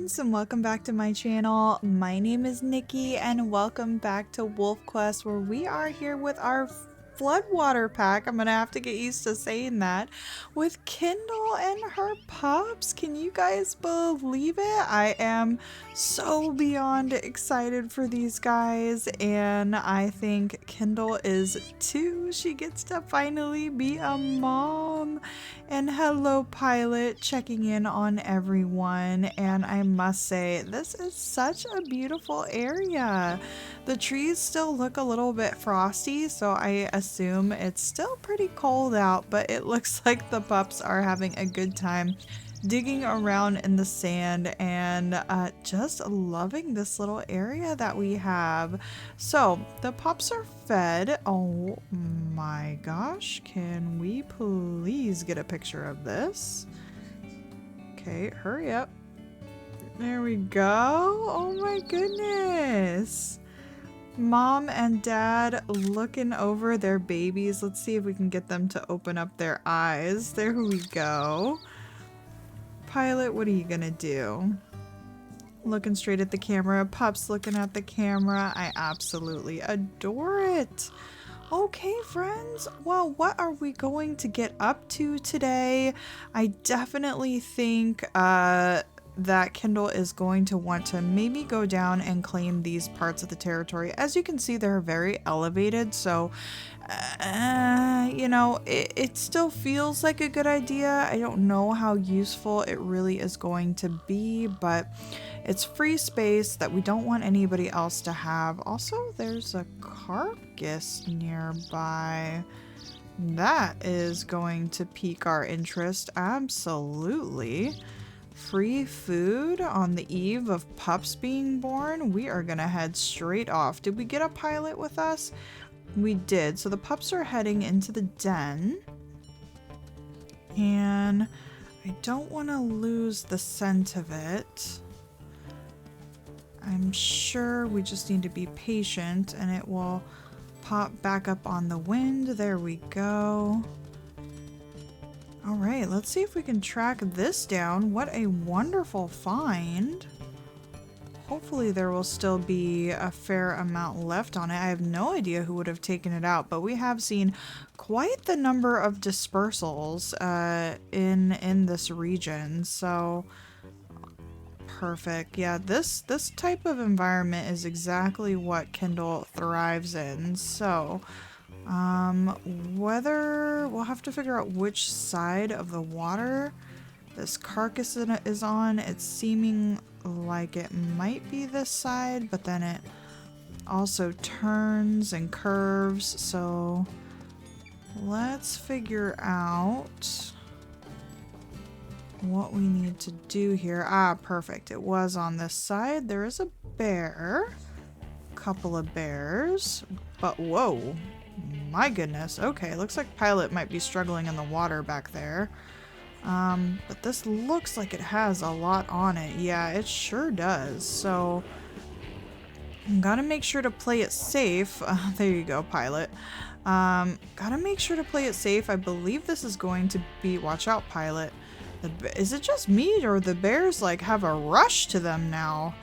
friends, and welcome back to my channel. My name is Nikki and welcome back to Wolfquest, where we are here with our floodwater pack. I'm gonna have to get used to saying that, with Kindle and her pups. Can you guys believe it? I am so beyond excited for these guys, and I think Kindle is too. She gets to finally be a mom. And hello, Pilot, checking in on everyone. And I must say, this is such a beautiful area. The trees still look a little bit frosty, so I assume it's still pretty cold out, but it looks like the pups are having a good time digging around in the sand and just loving this little area that we have. So the pups are fed. Oh my gosh, can we please get a picture of this? Okay, hurry up. There we go. Oh my goodness. Mom and dad looking over their babies. Let's see if we can get them to open up their eyes. There we go. Pilot, what are you gonna do? Looking straight at the camera. Pups looking at the camera. I absolutely adore it. Okay, friends. Well, what are we going to get up to today? I definitely think that Kindle is going to want to maybe go down and claim these parts of the territory. As you can see, they're very elevated, so you know, it still feels like a good idea. I don't know how useful it really is going to be, but it's free space that we don't want anybody else to have. Also, there's a carcass nearby. That is going to pique our interest. Absolutely. Free food on the eve of pups being born. We are gonna head straight off. Did we get a pilot with us? We did. So the pups are heading into the den. And I don't want to lose the scent of it. I'm sure we just need to be patient and it will pop back up on the wind. There we go. All right, let's see if we can track this down. What a wonderful find. Hopefully there will still be a fair amount left on it. I have no idea who would have taken it out, but we have seen quite the number of dispersals in this region. So perfect. Yeah, this type of environment is exactly what Kindle thrives in. So whether we'll have to figure out which side of the water this carcass is on. It's seeming like it might be this side, but then it also turns and curves. So let's figure out what we need to do here. Ah, perfect. It was on this side. There is a bear, couple of bears, but whoa, my goodness. Okay, looks like Pilot might be struggling in the water back there. But this looks like it has a lot on it. Yeah, it sure does. So gotta make sure to play it safe. There you go, Pilot. Gotta make sure to play it safe. I believe this is going to be, watch out, Pilot. Is it just me, or the bears like have a rush to them now?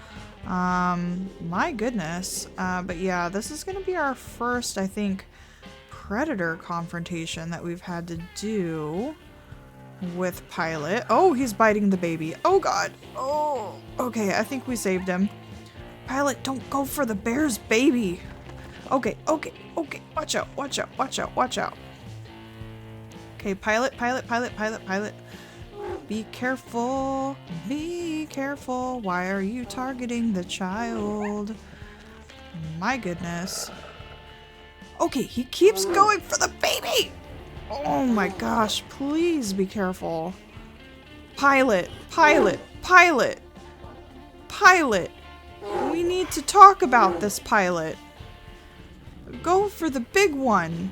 My goodness. But yeah, this is gonna be our first, I think, predator confrontation that we've had to do with Pilot. Oh, he's biting the baby. Oh god. Oh, okay, I think we saved him. Pilot, don't go for the bear's baby. Okay, okay, okay. Watch out, watch out, watch out, watch out. Okay, Pilot. Be careful. Be careful. Why are you targeting the child? My goodness. Okay, he keeps going for the baby. Oh my gosh, please be careful. Pilot. We need to talk about this, Pilot. Go for the big one.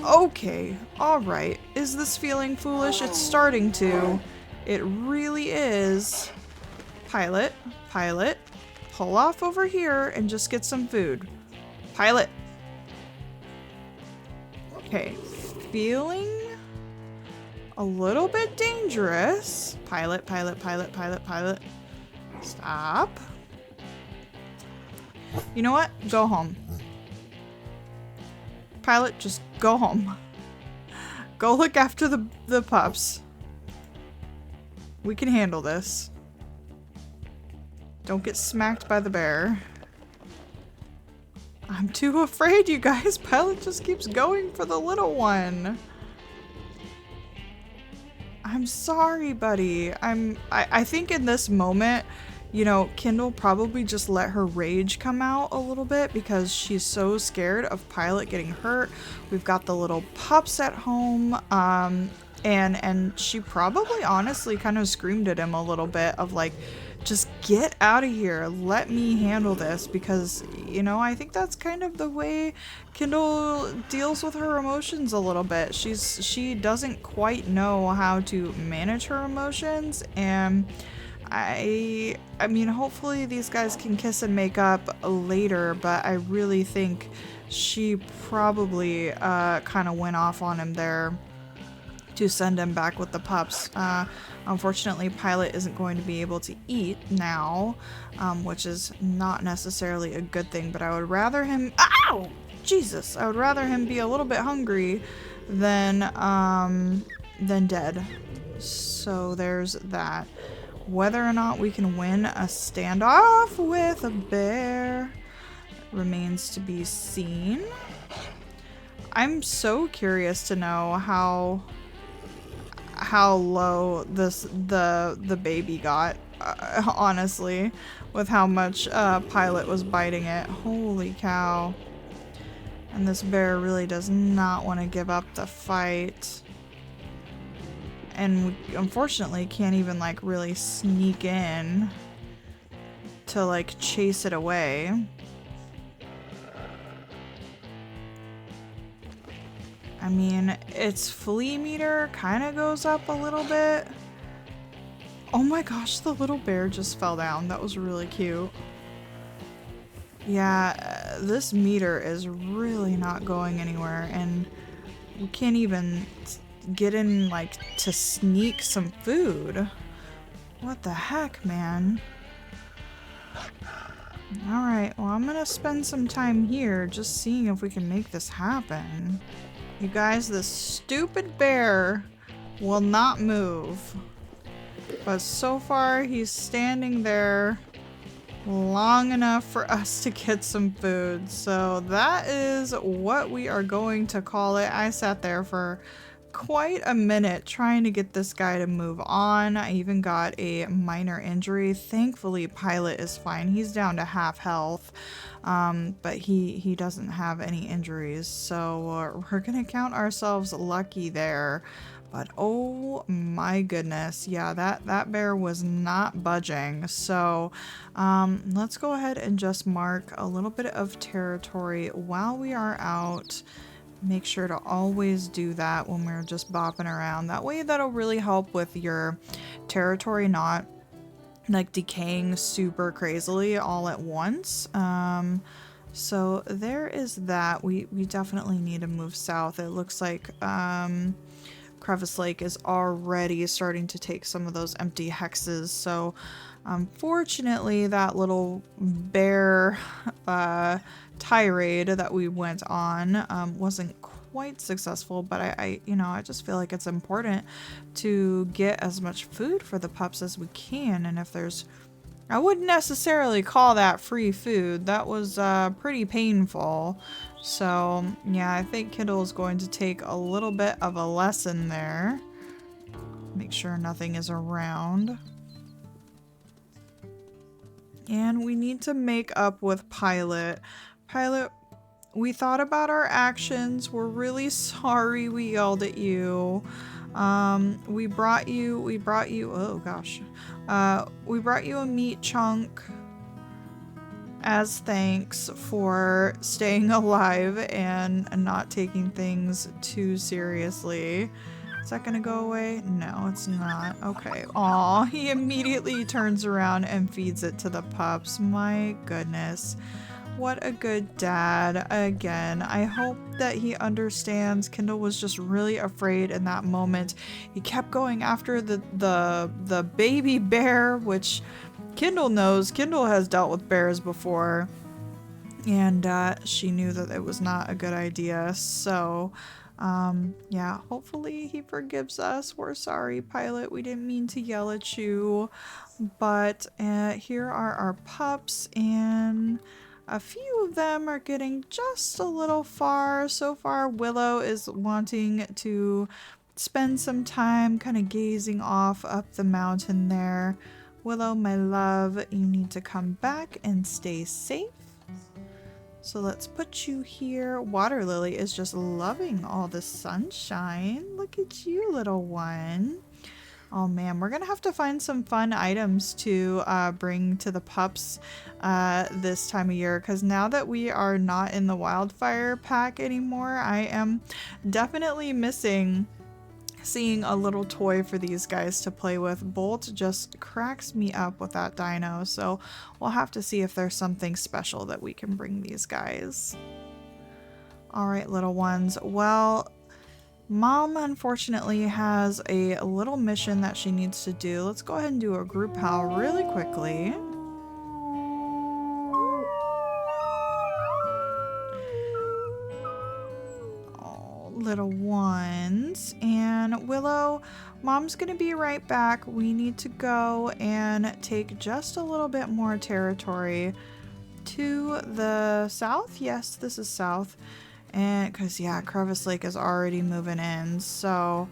Okay, alright. Is this feeling foolish? It's starting to. It really is. Pilot, pull off over here and just get some food. Pilot. Okay, feeling a little bit dangerous. Pilot. Stop. You know what? Go home. Pilot, just go home. Go look after the pups. We can handle this. Don't get smacked by the bear. I'm too afraid, you guys. Pilot just keeps going for the little one. I'm sorry, buddy. I think in this moment, you know, Kindle probably just let her rage come out a little bit because she's so scared of Pilot getting hurt. We've got the little pups at home, and she probably honestly kind of screamed at him a little bit of like, just get out of here, let me handle this, because, you know, I think that's kind of the way Kindle deals with her emotions a little bit. She doesn't quite know how to manage her emotions, and I mean, hopefully these guys can kiss and make up later, but I really think she probably kind of went off on him there to send him back with the pups. Unfortunately, Pilot isn't going to be able to eat now, which is not necessarily a good thing, but I would rather him— ow! Jesus! I would rather him be a little bit hungry than dead. So there's that. Whether or not we can win a standoff with a bear remains to be seen. I'm so curious to know how low the baby got, honestly, with how much Pilot was biting it. Holy cow. And this bear really does not want to give up the fight. And we unfortunately can't even like really sneak in to like chase it away. I mean, its flea meter kind of goes up a little bit. Oh my gosh, the little bear just fell down. That was really cute. Yeah, this meter is really not going anywhere, and we can't even get in, like, to sneak some food. What the heck, man? Alright, well, I'm gonna spend some time here just seeing if we can make this happen. You guys, this stupid bear will not move. But so far, he's standing there long enough for us to get some food. So that is what we are going to call it. I sat there for quite a minute trying to get this guy to move on. I even got a minor injury. Thankfully, Pilot is fine. He's down to half health. But he doesn't have any injuries, so we're gonna count ourselves lucky there. But oh my goodness, yeah, that bear was not budging. So let's go ahead and just mark a little bit of territory while we are out. Make sure to always do that when we're just bopping around. That way that'll really help with your territory not like decaying super crazily all at once. So there is that. We definitely need to move south. It looks like Crevice Lake is already starting to take some of those empty hexes. So unfortunately that little bear tirade that we went on wasn't quite successful, but I you know, I just feel like it's important to get as much food for the pups as we can. And if there's— I wouldn't necessarily call that free food. That was pretty painful. So yeah, I think Kindle is going to take a little bit of a lesson there. Make sure nothing is around. And we need to make up with Pilot. Pilot, we thought about our actions. We're really sorry we yelled at you. We brought you, oh gosh. We brought you a meat chunk as thanks for staying alive and not taking things too seriously. Is that gonna go away? No, it's not. Okay. Aw, he immediately turns around and feeds it to the pups. My goodness. What a good dad. Again, I hope that he understands. Kindle was just really afraid in that moment. He kept going after the baby bear, which Kindle knows. Kindle has dealt with bears before, and she knew that it was not a good idea. So, yeah, hopefully he forgives us. We're sorry, Pilot. We didn't mean to yell at you. But here are our pups, and a few of them are getting just a little far. So far, Willow is wanting to spend some time kind of gazing off up the mountain there. Willow, my love, you need to come back and stay safe. So let's put you here. Water Lily is just loving all the sunshine. Look at you, little one. Oh man, we're gonna have to find some fun items to bring to the pups this time of year, because now that we are not in the wildfire pack anymore, I am definitely missing seeing a little toy for these guys to play with. Bolt just cracks me up with that dino, so we'll have to see if there's something special that we can bring these guys. Alright, little ones. Well, Mom unfortunately has a little mission that she needs to do. Let's go ahead and do a group howl really quickly. Oh, little ones. And Willow, Mom's gonna be right back. We need to go and take just a little bit more territory to the south. Yes, this is south. And because yeah, Crevice Lake is already moving in, so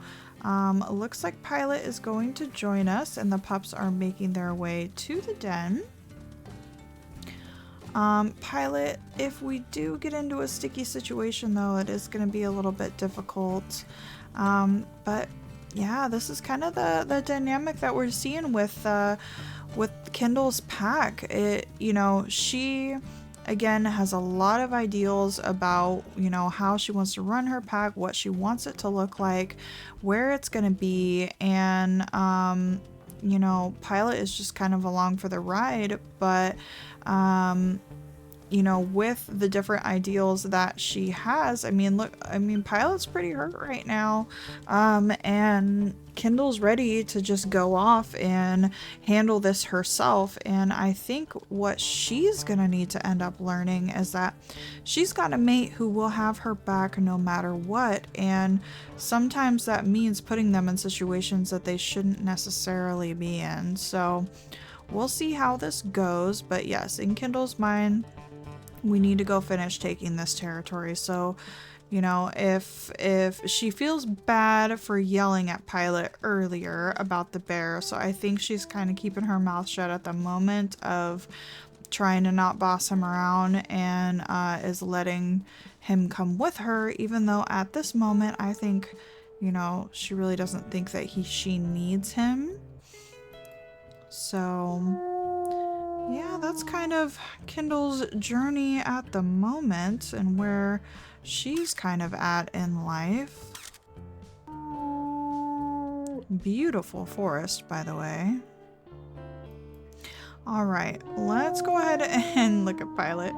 looks like Pilot is going to join us, and the pups are making their way to the den. Pilot, if we do get into a sticky situation though, it is going to be a little bit difficult, but yeah, this is kind of the dynamic that we're seeing with Kindle's pack. You know, she again has a lot of ideals about, you know, how she wants to run her pack, what she wants it to look like, where it's going to be, and you know, Pilot is just kind of along for the ride, but you know, with the different ideals that she has, I mean, look, I mean, Pilot's pretty hurt right now, and Kindle's ready to just go off and handle this herself. And I think what she's gonna need to end up learning is that she's got a mate who will have her back no matter what, and sometimes that means putting them in situations that they shouldn't necessarily be in. So we'll see how this goes, but yes, in Kindle's mind, we need to go finish taking this territory. So, you know, if she feels bad for yelling at Pilot earlier about the bear, so I think she's kind of keeping her mouth shut at the moment of trying to not boss him around, and is letting him come with her, even though at this moment I think, you know, she really doesn't think that she needs him. So yeah, that's kind of Kindle's journey at the moment and where she's kind of at in life. Beautiful forest, by the way. Alright, let's go ahead and look at Pilot.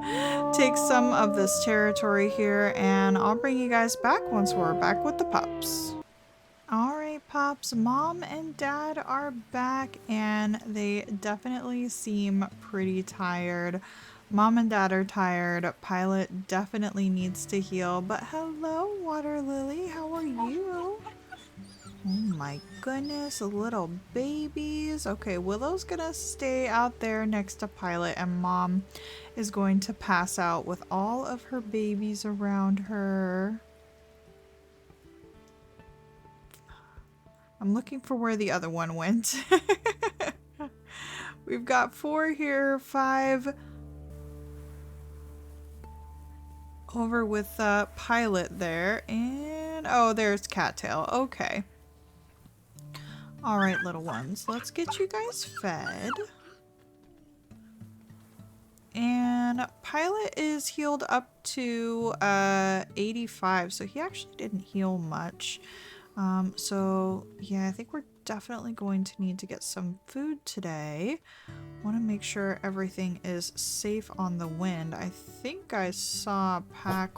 Take some of this territory here, and I'll bring you guys back once we're back with the pups. Alright, pups, Mom and Dad are back, and they definitely seem pretty tired. Mom and Dad are tired. Pilot definitely needs to heal, but hello, Water Lily, how are you? Oh my goodness, little babies. Okay, Willow's gonna stay out there next to Pilot, and Mom is going to pass out with all of her babies around her. I'm looking for where the other one went. We've got 4 here, 5 over with Pilot there, and oh, there's Cattail. Okay. Alright, little ones, let's get you guys fed. And Pilot is healed up to 85, so he actually didn't heal much. So yeah, I think we're definitely going to need to get some food today. Want to make sure everything is safe on the wind. I think I saw a pack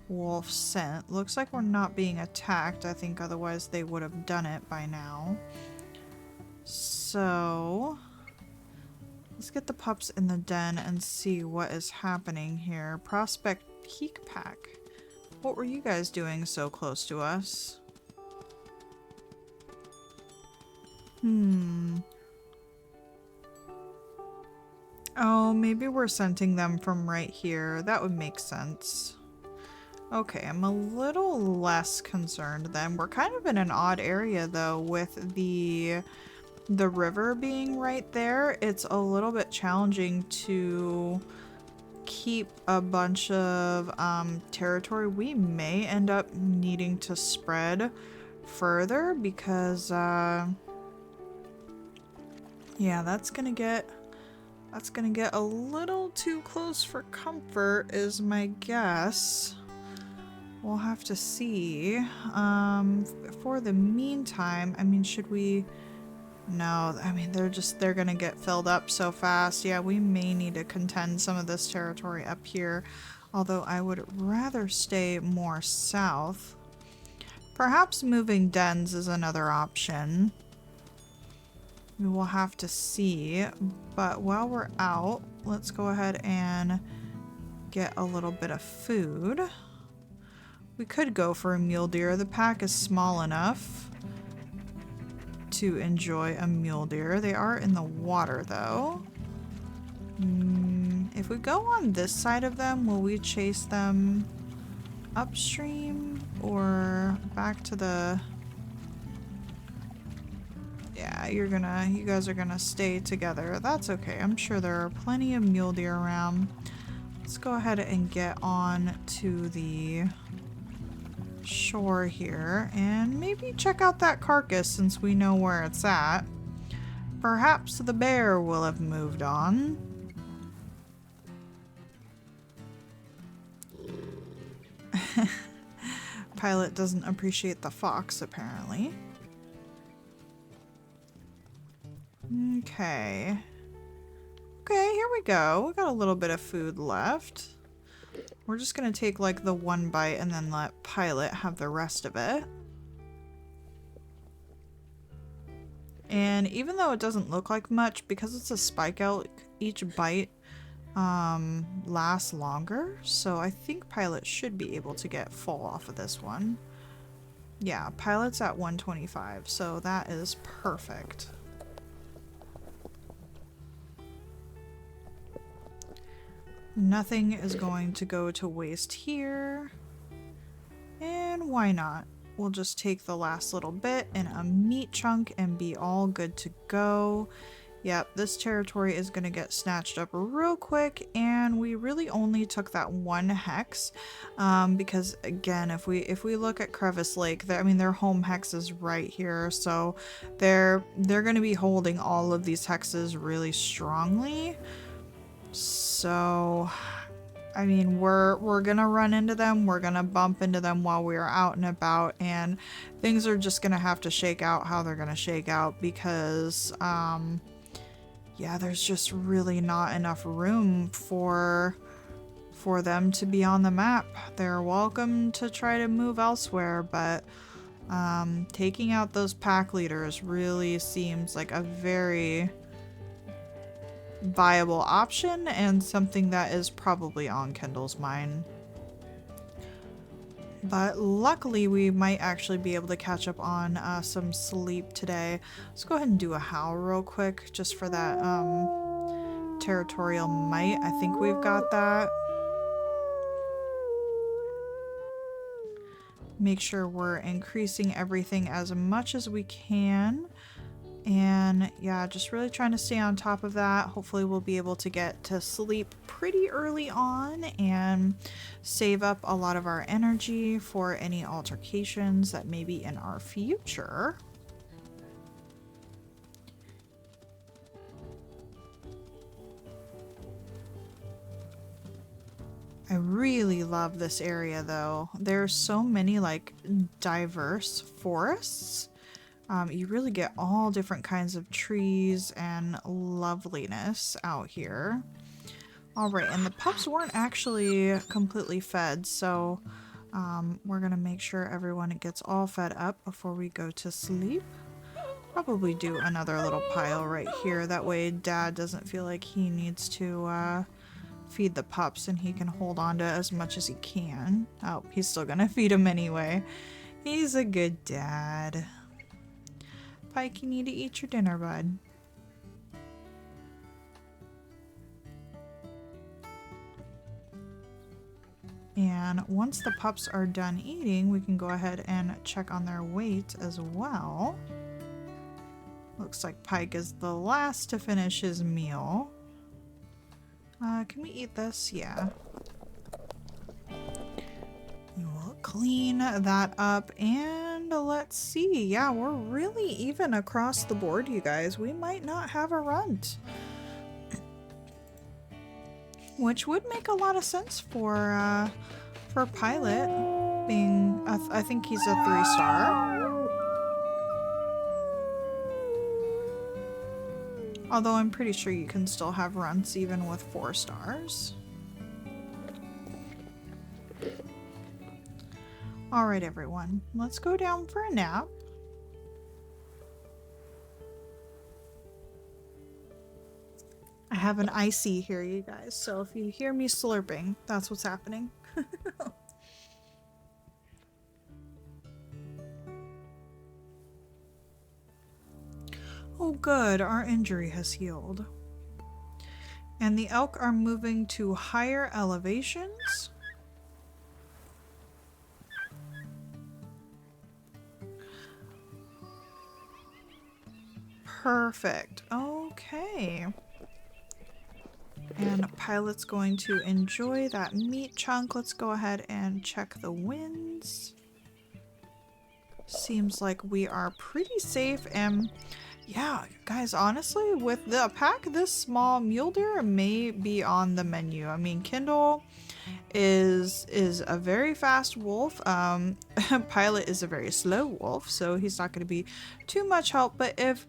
wolf scent. Looks like we're not being attacked. I think otherwise they would have done it by now. So Let's get the pups in the den and see what is happening here. Prospect Peak Pack. What were you guys doing so close to us? Oh, maybe we're scenting them from right here. That would make sense. Okay, I'm a little less concerned then. We're kind of in an odd area though with the river being right there. It's a little bit challenging to keep a bunch of territory. We may end up needing to spread further because yeah, that's gonna get a little too close for comfort is my guess. We'll have to see. For the meantime, I mean, should we? No, I mean, they're gonna get filled up so fast. Yeah, we may need to contend some of this territory up here. Although I would rather stay more south. Perhaps moving dens is another option. We will have to see. But while we're out, let's go ahead and get a little bit of food. We could go for a mule deer. The pack is small enough to enjoy a mule deer. They are in the water though. If we go on this side of them, will we chase them upstream or back to the... Yeah, you guys are gonna stay together. That's okay. I'm sure there are plenty of mule deer around. Let's go ahead and get on to the shore here and maybe check out that carcass since we know where it's at. Perhaps the bear will have moved on. Pilot doesn't appreciate the fox apparently. Okay. Okay, here we go. We got a little bit of food left. We're just gonna take like the one bite and then let Pilot have the rest of it. And even though it doesn't look like much, because it's a spike elk, each bite lasts longer. So I think Pilot should be able to get full off of this one. Yeah, Pilot's at 125, so that is perfect. Nothing is going to go to waste here. And why not? We'll just take the last little bit and a meat chunk and be all good to go. Yep, this territory is going to get snatched up real quick, and we really only took that one hex because again, if we look at Crevice Lake, I mean their home hex is right here, so they're going to be holding all of these hexes really strongly. So, I mean, we're gonna run into them, we're gonna bump into them while we're out and about, and things are just gonna have to shake out how they're gonna shake out because, yeah, there's just really not enough room for them to be on the map. They're welcome to try to move elsewhere, but taking out those pack leaders really seems like a very viable option and something that is probably on Kendall's mind. But luckily we might actually be able to catch up on some sleep today. Let's go ahead and do a howl real quick just for that territorial might. I think we've got that. Make sure we're increasing everything as much as we can. And yeah, just really trying to stay on top of that. Hopefully we'll be able to get to sleep pretty early on and save up a lot of our energy for any altercations that may be in our future. I really love this area though. There's so many like diverse forests. You really get all different kinds of trees and loveliness out here. Alright, and the pups weren't actually completely fed, so we're gonna make sure everyone gets all fed up before we go to sleep. Probably do another little pile right here. That way Dad doesn't feel like he needs to feed the pups and he can hold on to as much as he can. Oh, he's still gonna feed them anyway. He's a good dad. Pike, you need to eat your dinner, bud. And once the pups are done eating, we can go ahead and check on their weight as well. Looks like Pike is the last to finish his meal. Can we eat this? Yeah. We will clean that up and let's see. Yeah, we're really even across the board, you guys. We might not have a runt. Which would make a lot of sense for Pilot being, I think he's a 3-star. Although I'm pretty sure you can still have runts even with 4 stars. Alright everyone, let's go down for a nap. I have an icy here, you guys, so if you hear me slurping, that's what's happening. Oh good, our injury has healed. And the elk are moving to higher elevations. Perfect. Okay. And Pilot's going to enjoy that meat chunk. Let's go ahead and check the winds. Seems like we are pretty safe. And yeah, guys, honestly, with the pack this small, mule deer may be on the menu. I mean, Kindle is a very fast wolf. Pilot is a very slow wolf, so he's not going to be too much help. But if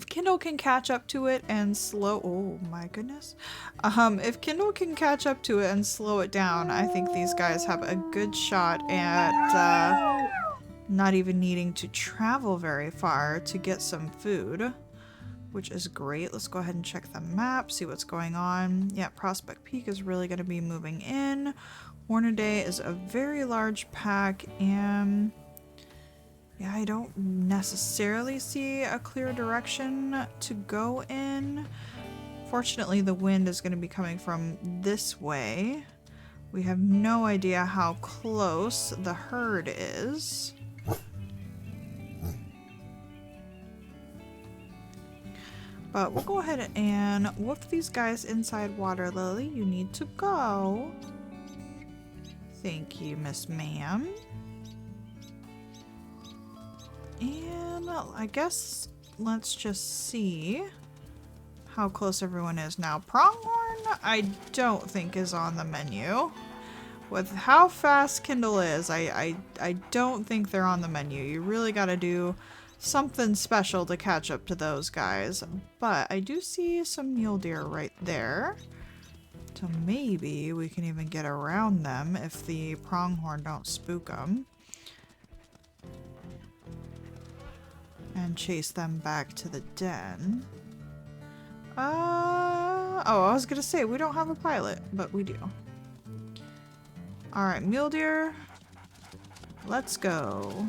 Kindle can catch up to it and slow, oh my goodness. If Kindle can catch up to it and slow it down, I think these guys have a good shot at not even needing to travel very far to get some food, which is great. Let's go ahead and check the map, see what's going on. Yeah, Prospect Peak is really going to be moving in. Hornaday is a very large pack, and yeah, I don't necessarily see a clear direction to go in. Fortunately, the wind is going to be coming from this way. We have no idea how close the herd is. But we'll go ahead and woof these guys inside Water Lily. You need to go. Thank you, Miss Ma'am. And I guess let's just see how close everyone is now. Pronghorn, I don't think is on the menu. With how fast Kindle is, I don't think they're on the menu. You really gotta do something special to catch up to those guys. But I do see some mule deer right there. So maybe we can even get around them if the pronghorn don't spook them. And chase them back to the den. Oh, I was gonna say we don't have a pilot, but we do. Alright, mule deer. Let's go.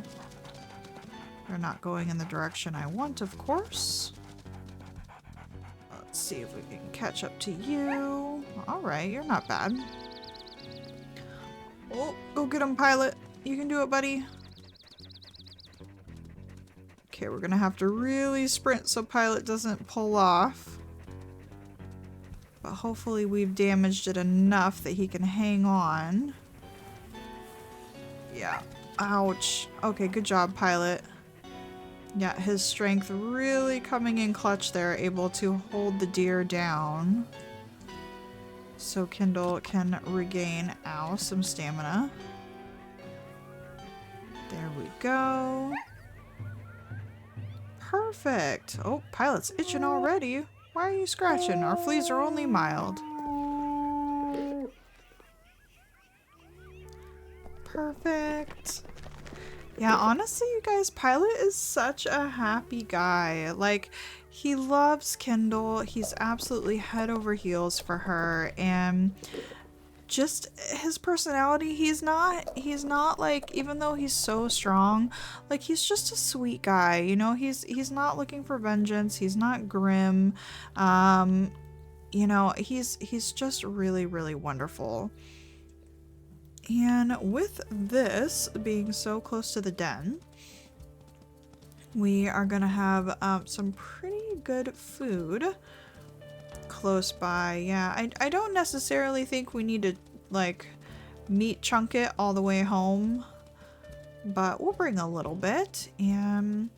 They're not going in the direction I want, of course. Let's see if we can catch up to you. Alright, you're not bad. Oh, go get him, Pilot. You can do it, buddy. Okay, we're gonna have to really sprint so Pilot doesn't pull off. But hopefully we've damaged it enough that he can hang on. Yeah. Ouch. Okay, good job, Pilot. Yeah, his strength really coming in clutch there, able to hold the deer down. So Kindle can regain, some stamina. There we go. Perfect. Oh, Pilot's itching already. Why are you scratching? Our fleas are only mild. Perfect. Yeah, honestly, you guys, Pilot is such a happy guy. Like, he loves Kindle. He's absolutely head over heels for her, and just his personality, he's not like, even though he's so strong, like he's just a sweet guy, you know. He's not looking for vengeance. He's not grim. Um, you know, he's just really, really wonderful. And with this being so close to the den, we are gonna have some pretty good food close by. Yeah, I don't necessarily think we need to like meat chunk it all the way home, but we'll bring a little bit and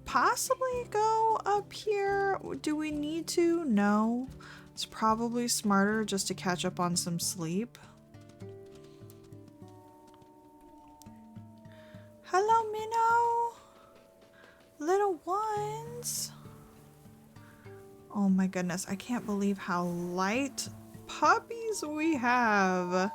possibly go up here. Do we need to? No. It's probably smarter just to catch up on some sleep. Hello, Minnow. Little ones. Oh my goodness, I can't believe how light puppies we have.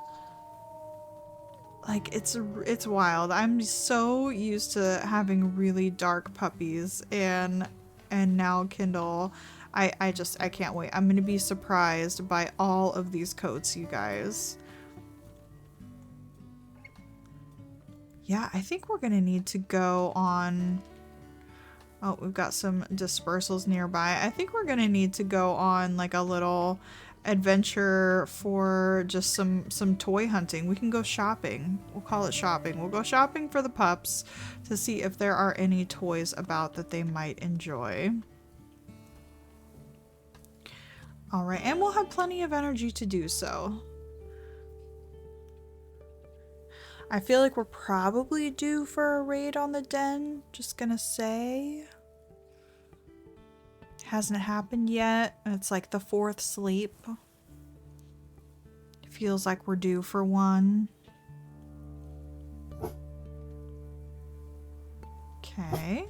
Like, it's wild. I'm so used to having really dark puppies, and now Kindle. I can't wait. I'm gonna be surprised by all of these coats, you guys. Yeah, I think we're gonna need to go on. Oh, we've got some dispersals nearby. I think we're gonna need to go on like a little adventure for just some toy hunting. We can go shopping. We'll call it shopping. We'll go shopping for the pups to see if there are any toys about that they might enjoy. All right, and we'll have plenty of energy to do so. I feel like we're probably due for a raid on the den. Just gonna say. Hasn't happened yet. It's like the 4th sleep. It feels like we're due for one. Okay.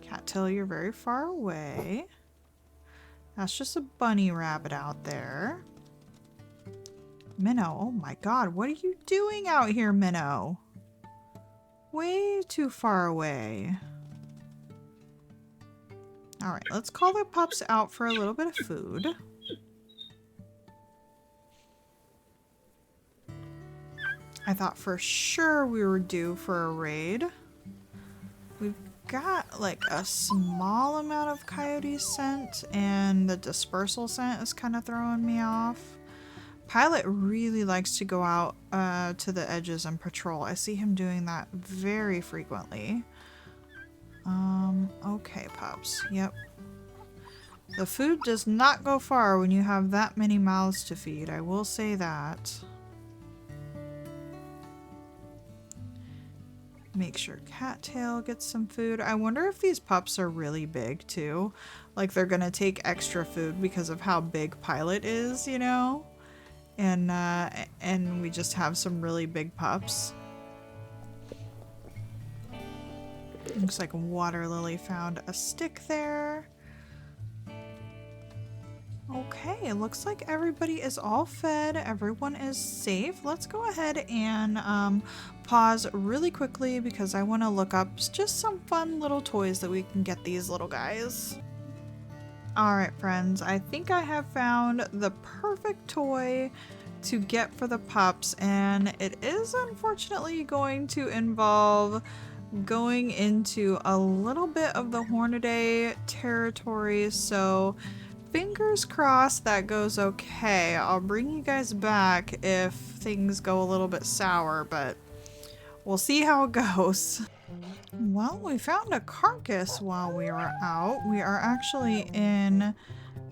Cattail, you're very far away. That's just a bunny rabbit out there. Minnow, oh my god, what are you doing out here, Minnow? Way too far away. Alright, let's call the pups out for a little bit of food. I thought for sure we were due for a raid. We've got like a small amount of coyote scent, and the dispersal scent is kind of throwing me off. Pilot really likes to go out to the edges and patrol. I see him doing that very frequently. Okay, pups. Yep. The food does not go far when you have that many mouths to feed. I will say that. Make sure Cattail gets some food. I wonder if these pups are really big too. Like they're gonna take extra food because of how big Pilot is, you know? And we just have some really big pups. Looks like Water Lily found a stick there. Okay, it looks like everybody is all fed. Everyone is safe. Let's go ahead and pause really quickly because I want to look up just some fun little toys that we can get these little guys. Alright friends, I think I have found the perfect toy to get for the pups, and it is unfortunately going to involve going into a little bit of the Hornaday territory, so fingers crossed that goes okay. I'll bring you guys back if things go a little bit sour, but we'll see how it goes. Well, we found a carcass while we were out. We are actually in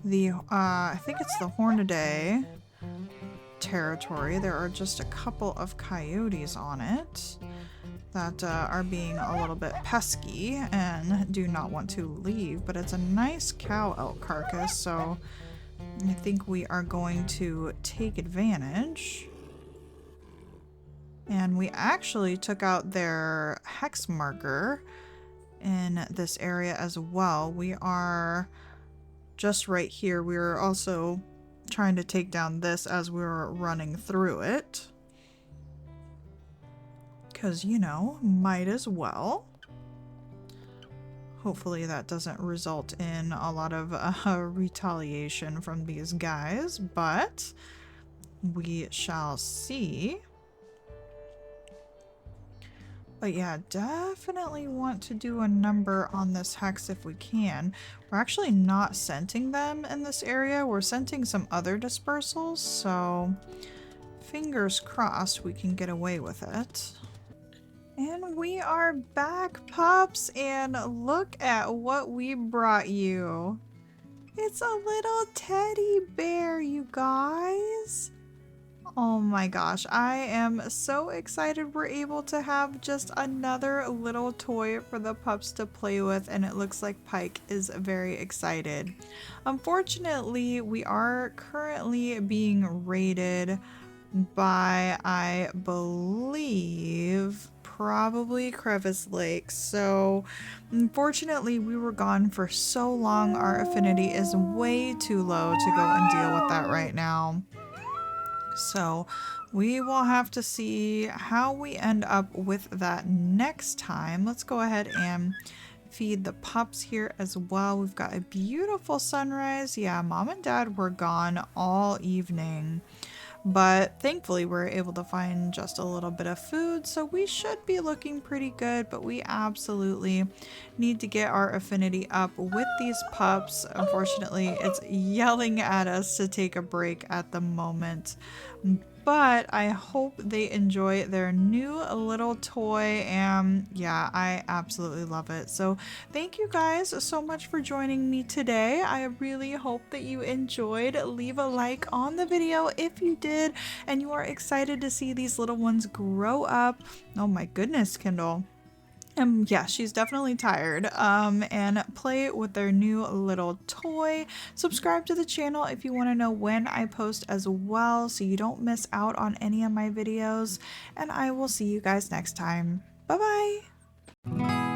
the, I think it's the Hornaday territory. There are just a couple of coyotes on it that are being a little bit pesky and do not want to leave, but it's a nice cow elk carcass, so I think we are going to take advantage. And we actually took out their hex marker in this area as well. We are just right here. We were also trying to take down this as we were running through it. because, you know, might as well. Hopefully that doesn't result in a lot of retaliation from these guys, but we shall see. But yeah, definitely want to do a number on this hex if we can. We're actually not scenting them in this area. We're scenting some other dispersals, so fingers crossed we can get away with it. And we are back, pups, and look at what we brought you. It's a little teddy bear, you guys. Oh my gosh, I am so excited we're able to have just another little toy for the pups to play with, and it looks like Pike is very excited. Unfortunately, we are currently being raided by, I believe, probably Crevice Lake. So unfortunately we were gone for so long, our affinity is way too low to go and deal with that right now. So we will have to see how we end up with that next time. Let's go ahead and feed the pups here as well. We've got a beautiful sunrise. Yeah, mom and dad were gone all evening, but thankfully we're able to find just a little bit of food, so we should be looking pretty good. But we absolutely need to get our affinity up with these pups. Unfortunately, it's yelling at us to take a break at the moment, but I hope they enjoy their new little toy, and yeah, I absolutely love it. So thank you guys so much for joining me today. I really hope that you enjoyed. Leave a like on the video if you did and you are excited to see these little ones grow up. Oh my goodness, Kindle. Yeah, she's definitely tired. And play with their new little toy. Subscribe to the channel if you want to know when I post as well, so you don't miss out on any of my videos. And I will see you guys next time. Bye bye!